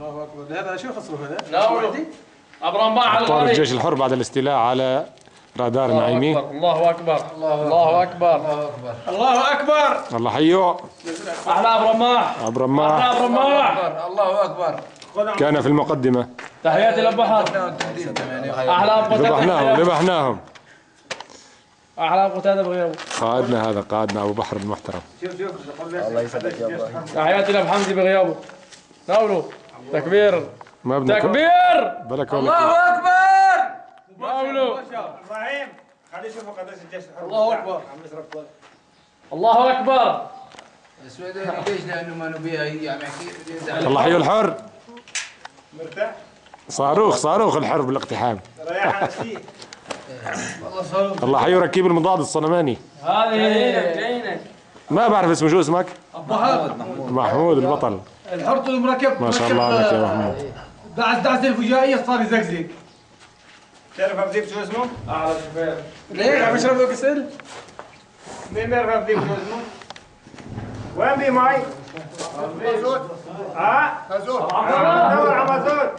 الله اكبر. هذا شو خسروا هذا؟ ناولوا ابراهيم باع على ابطال الغريب. الجيش الحر بعد الاستيلاء على رادار النعيمي. الله اكبر الله اكبر الله اكبر. الله اكبر. الله حيو احلى ابو رماح. ابو رماح ابو رماح. الله اكبر. كان في المقدمة. تحياتي للبحر. احلى ابو ذبحناهم احلى ابو قتاده بغيره. قائدنا هذا قائدنا ابو بحر المحترم. الله يسعدك يا ابراهيم. تحياتي لابو حمدي بغيابه. ناولوا تكبير ما بدنا تكبير. بلك الله اكبر. ناولوا ابراهيم خليه يشوفوا قداش الجيش الحر. الله اكبر. عم نشرب. الله اكبر. السويداني ليش؟ لانه ما نبيها هي يعني اكيد. الله حيو الحر. مرتاح؟ صاروخ الحرب الاقتحام. ريح على شيء. والله صاروخ. الله حيو ركيب المضاد الصنماني. هذه جايينك. ما بعرف اسمه، شو اسمك؟ محمود البطل. الحرط المركب ما شاء الله عليك يا محمود. بعد دعسه الفجائيه صار يزقزق. تعرف ابو شو اسمه؟ اعلى شوفير. ليه عم يشرب له كسل؟ مين بيعرف ابو شو اسمه؟ وين بي معي؟ ها؟ خازوق. دور على مازوت.